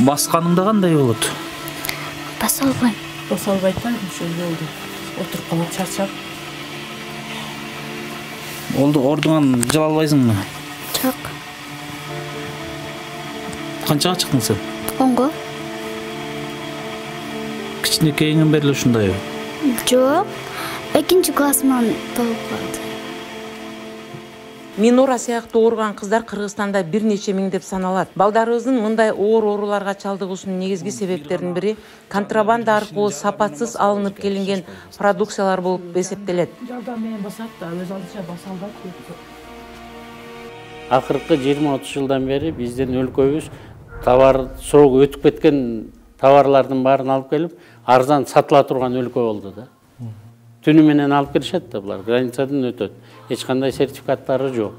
Басқаныңда кандай болот? Баса албайм. Баса албайт да, ошол болду. Отуруп калып чарчап. Ордуңан жала албайсыңбы? Жок. Канчага чыктың сен? 10го. Кичинекейиңден бери эле ушундайбы? Жок. 2-классыман болуп калды. Минора сыяктуу ооруган кыздар Кыргызстанда бир нече миң деп саналат. Балдарыбыздын мындай оор ооруларга чалдыгуусунун негизги себептеринин бири контрабанда аркылуу сапатсыз алынып келинген продукциялар болуп эсептелет. Жардам менен басат да, өз алдынча баса албайт. Акыркы 20-30 жылдан бери биздин өлкөбүз товар срогу өтүп кеткен товарлардын баарын алып келип, арзан сатыла турган өлкө болду да. Түнү менен алып келишет да, булар границадан өтөт. Эч кандай сертификаттары жок.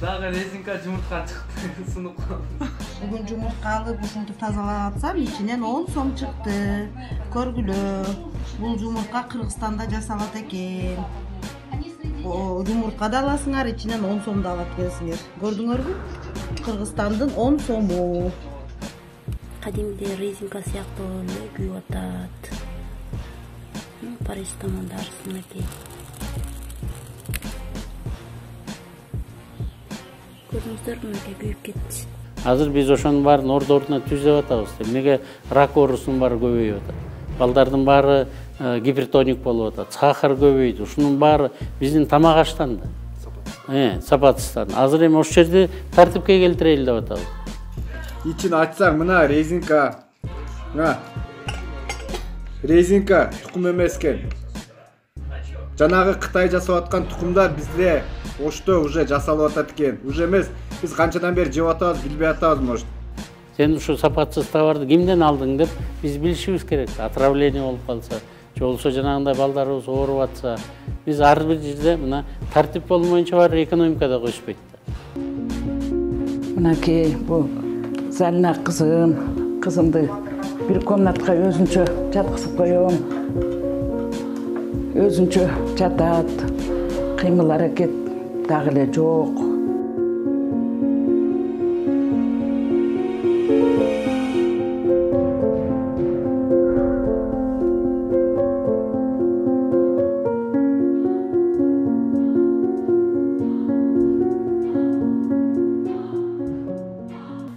Дагы резинка жумуртка чыкты, сунуп калды. Бүгүн жумуртка алып ушунту тазалап атсам, ичинен 10 сом чыкты. Көргүлө. Бул жумуртка Кыргызстанда жасалат экен. Жумуртка да аласыңар, ичинен 10 сомду алат экенсиңер. Көрдүңөрбү? Кыргызстандын 10 сому. Кадимде резинка сыяктуу эле күйүп атат. Парастамон дарысына кей. Көрдүңүздөрбү, мындай күйүп кетти. Азыр биз ошонун баарын ордоруна түзөп атабыз. Эмнеге рак оорусунун баары көбөйүп атат. Балдардын баары гипертоник болуп атат, сахар көбөйдү. Ушунун баары биздин тамак аштан да. Сапатсыздан. Азыр эми ошол жерди тартипке келтирели деп атабыз. İçini açsang mına rezinka. Rezinka tukum emesken. Жанагы Кытай жасап аткан тукумдар бизде ошто уже жасалып атат экен. Уже эмес, биз канчадан бери жеп атабыз, билбей атабыз, может. Сен ушу сапатсыз товарды кимден алдың деп биз билишибиз керек. Отравление болуп калса, же болбосо жанагындай балдарыбыз ооруп атса, биз ар бир жерде мына тартип болмоюнча бар экономикада көчпөйт. Мынакей бу Залина кызымды bir комнатка өзүнчө жаткызып коём. Өзүнчө жатат, кыймыл аракет дагы эле жок.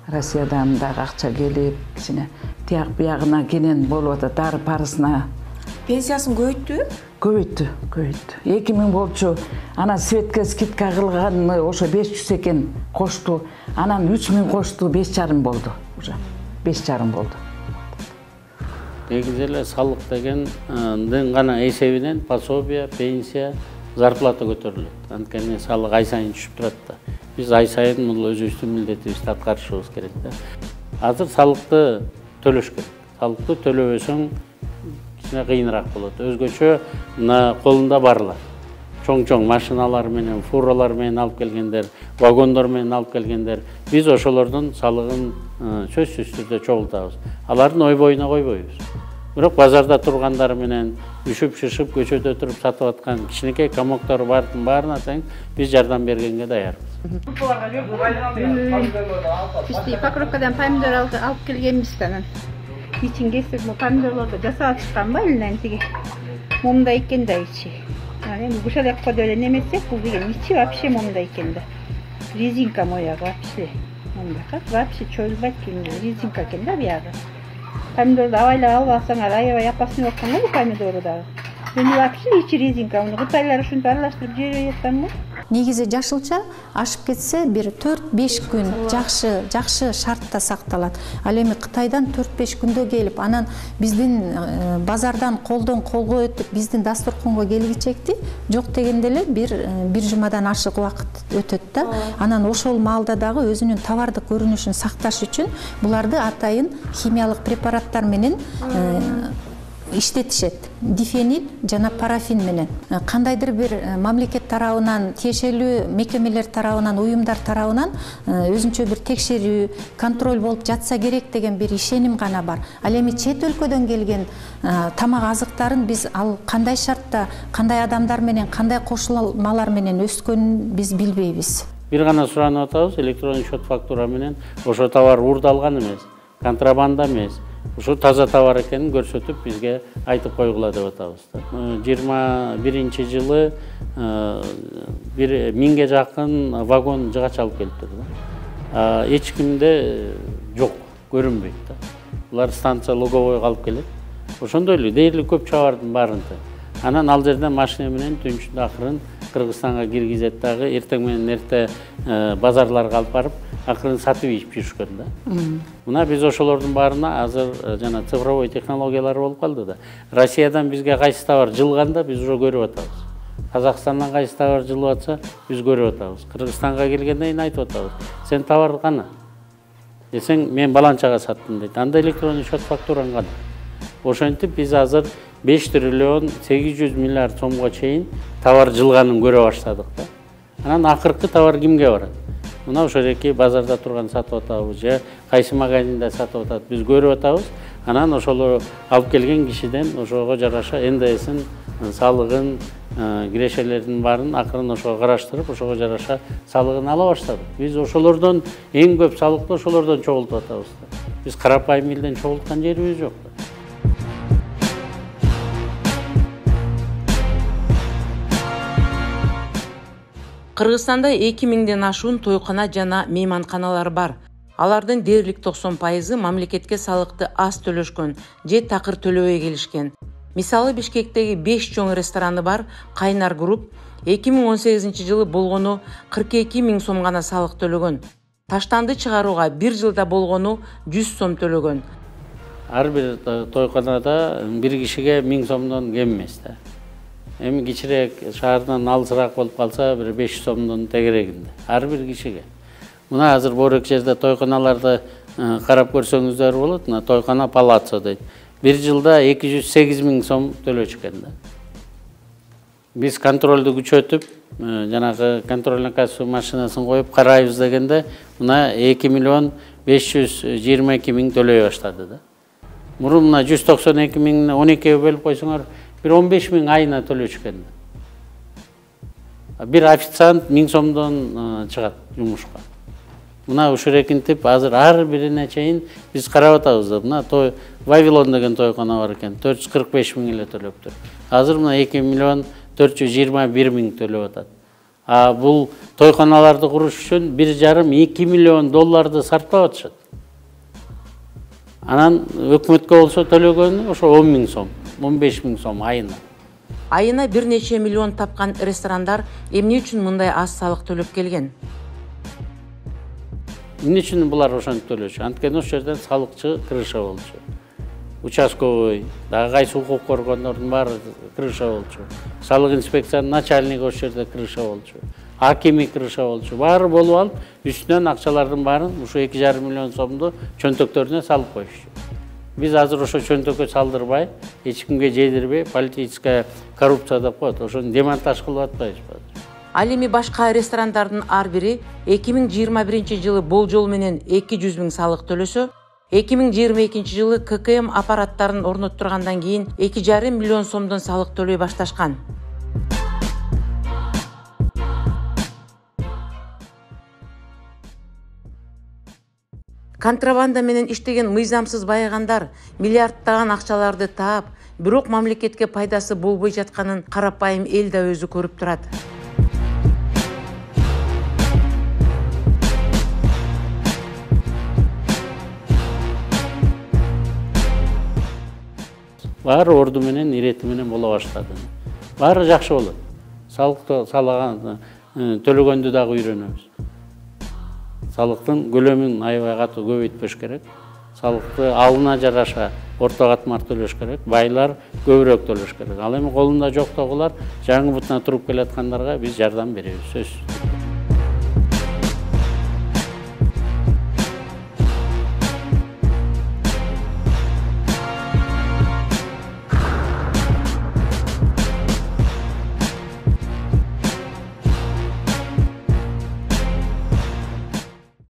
Россиядан дагы акча келип, кичине тияк биягына кенен болуп атат, дары парысына. Пенсиясын көбөйттү? Көбөйттү. 2000 болчу. Анан светке скидка кылганы ошо 500 экен кошту. Анан 3000 кошту, 5,5 болду. Уже 5,5 болду. Негизи эле салык дегендин гана эсебинен пособие, пенсия, зарплата көтөрүлөт. Анткени салык ай сайын түшүп турат да. Биз ай сайын бул өзүбүздүн милдетибизди аткарышыбыз керек да. Азыр салыкты төлөш керек. Салыкты төлөбөсөң кичине кыйыныраак болот. Өзгөчө мына колунда барлар. Чоң-чоң машиналар менен, фуралар менен алып келгендер, вагондор менен алып келгендер, биз ошолордун салыгын сөзсүз түрдө чогултабыз. Алардын ой боюна койбойбуз. Бирок базарда тургандар менен үшүп-шышып көчөдө туруп сатып аткан кичинекей комоктор баарына тең биз жардам бергенге даярбыз. Бизди Покровкадан помидор алып келгенбиз анан. İçin kesip bu pomidorları жасап çıkan var elinden tigi. Mumda iken de içi. Yani bu şalak kadar öğrenemezsek bu bir içi вообще mumda iken de. Резинка моя вообще. Mumda как вообще çözmek kimde резинка kende bir yerde. Pomidorda avayla alvasan ayava yapasını yoktan bu pomidoru da. Ben вообще içi резинка. Onu Kıtaylar şunu aralashtirip жиберетсем mi? Негизи жашылча ашып кетсе бир 4-5 күн жакшы шартта сакталат. Ал эми Кытайдан 4-5 күндө келип, анан биздин базардан колдон колго өтүп, биздин дасторконго келгичекти жок дегенде эле бир жумадан ашык убакыт өтөт да. Анан ошол маалда дагы өзүнүн товардык көрүнүшүн сакташ үчүн буларды атайын химиялык препараттар менен иштетишет. Дифенил жана парафин менен. Кандайдыр бир мамлекет тарабынан, тиешелүү мекемелер тарабынан, уюмдар тарабынан өзүнчө бир текшерүү, контроль болуп жатса керек деген бир ишеним гана бар. Ал эми чет өлкөдөн келген тамак азыктарын биз ал кандай шартта, кандай адамдар менен, кандай кошулмалар менен өскөнүн биз билбейбиз. Бир гана суранып атабыз, электрондук счет фактура менен ошо товар уурдалган эмес, контрабанда эмес, ушу таза товар экенин көрсөтүп бизге айтып койгула деп атабыз. 21-жылы 1000ге жакын вагон жыгач алып келиптир. Эч кимде жок, көрүнбөйт да. Булар станция логовойго алып келет. Ошондой эле дээрлик көп чабардын баарында. Анан ал жерден машина менен түнчүндө акырын Кыргызстанга киргизет дагы, эртең менен эрте базарларга алып барып, акырын сатып ийип жүрүшкөн да. Мына биз ошолордун баарына азыр жана цифровой технологиялар болуп калды да. Россиядан бизге кайсы товар жылганда биз уже көрүп атабыз. Казакстандан кайсы товар жылып атса, биз көрүп атабыз. Кыргызстанга келгенден кийин айтып атабыз. Сен товар кана? Десең, мен баланчага саттым дейт. Анда электрондук счет фактураң кана? Ошентип биз азыр 5 триллион 800 миллиард сомго чейин товар жылганын көрө баштадык да. Анан акыркы товар кимге барат? Мына ошол эки базарда турган сатып атабыз же кайсы магазинде сатып атат, биз көрүп атабыз. Анан ошол алып келген кишиден ошого жараша НДСин, салыгын, кирешелердин баарын акырын ошого караштырып, ошого жараша салыгын ала баштадык. Биз ошолордон эң көп салыкты ошолордон чогултуп атабыз. Биз карапайым элден чогулткан жерибиз жок. Кыргызстанда 2000ден ашуун тойкана жана мейманканалар бар. Алардын дээрлик 90% мамлекетке салыкты аз төлөшкөн же такыр төлөбөй келишкен. Мисалы Бишкектеги 5 чоң рестораны бар Кайнар Групп 2018-жылы болгону 42 000 сом гана салык төлөгөн. Таштанды чыгарууга 1 жылда болгону 100 сом төлөгөн. Ар бир тойканада бир кишиге 1000 сомдон кем эмес да. Эми кичирээк шаардан алысыраак болуп калса, бир 500 сомдон тегерегинде. Ар бир кишиге. Мына азыр борек жерде тойканаларды карап көрсөңүздөр болот. Мына тойкана Палаццо дейт. Bir жылда 208 000 сом төлөшкөн да. Биз контролду күчөтүп, жанагы контрольный касса машинасын коюп карайбыз дегенде, мына 2 миллион 522 000 төлөй баштады да. Мурун мына 192 000 12-ге бөлүп койсоңор, bir 15 000 айына төлөшкөн да. Bir официант 1000 сомдон чыгат жумушка. Мына ушурекинтип азыр ар бирине чейин биз карап атабыз да. Мына той Вавилон деген тойкана бар экен, 445 000 эле төлөптүр. Азыр мына 2 миллион 421 000 төлөп атат. Бул тойканаларды куруш үчүн 1,5-2 миллион долларды сарптап атышат. Анан өкмөткө болсо төлөгөнү ошо 10 000 сом, 15 000 сом айына. Айына бир нече миллион тапкан ресторандар эмне үчүн мындай аз салык төлөп келген? Эмне үчүн булар ошентип төлөчү? Анткени ошол жерден салыкчы крыша болчу. Участковый, дагы кайсы укук коргондордун баары крыша болчу. Салык инспекциянын начальниги ошол жерде крыша болчу. Акими крыша болчу. Баары болуп алып, үстүнөн акчалардын баарын ушу 2,5 миллион сомду чөнтөктөрүнө салып коюшчу. Биз азыр ошо чөнтөккө салдырбай, эч кимге жедирбей, политическая коррупция деп коет. Ошону демонтаж кылып атпайбызбы? Ал эми башка ресторандардын ар бири 2021-жылы болжол менен 200 000 салык төлөсө, 2022-жылы ККМ аппараттарын орноттургандан кийин 2,5 миллион сомдон салык төлөй башташкан. Контрабанда менен иштеген мыйзамсыз байыгандар миллиардтаган акчаларды таап, бирок мамлекетке пайдасы болбой жатканын карапайым эл да өзү көрүп турат. Баары орду менен, ирети менен боло баштады. Баары жакшы болот. Салыкты салган төлөгөндү дагы үйрөнөбүз. Салыктын көлөмүн аябай катуу көбөйтпөш керек. Салыкты алына жараша орто катмар төлөш керек. Байлар көбүрөөк төлөш керек. Ал эми колунда жоктогулар жаңы бутуна туруп келаткандарга биз жардам беребиз. Сөзсүз.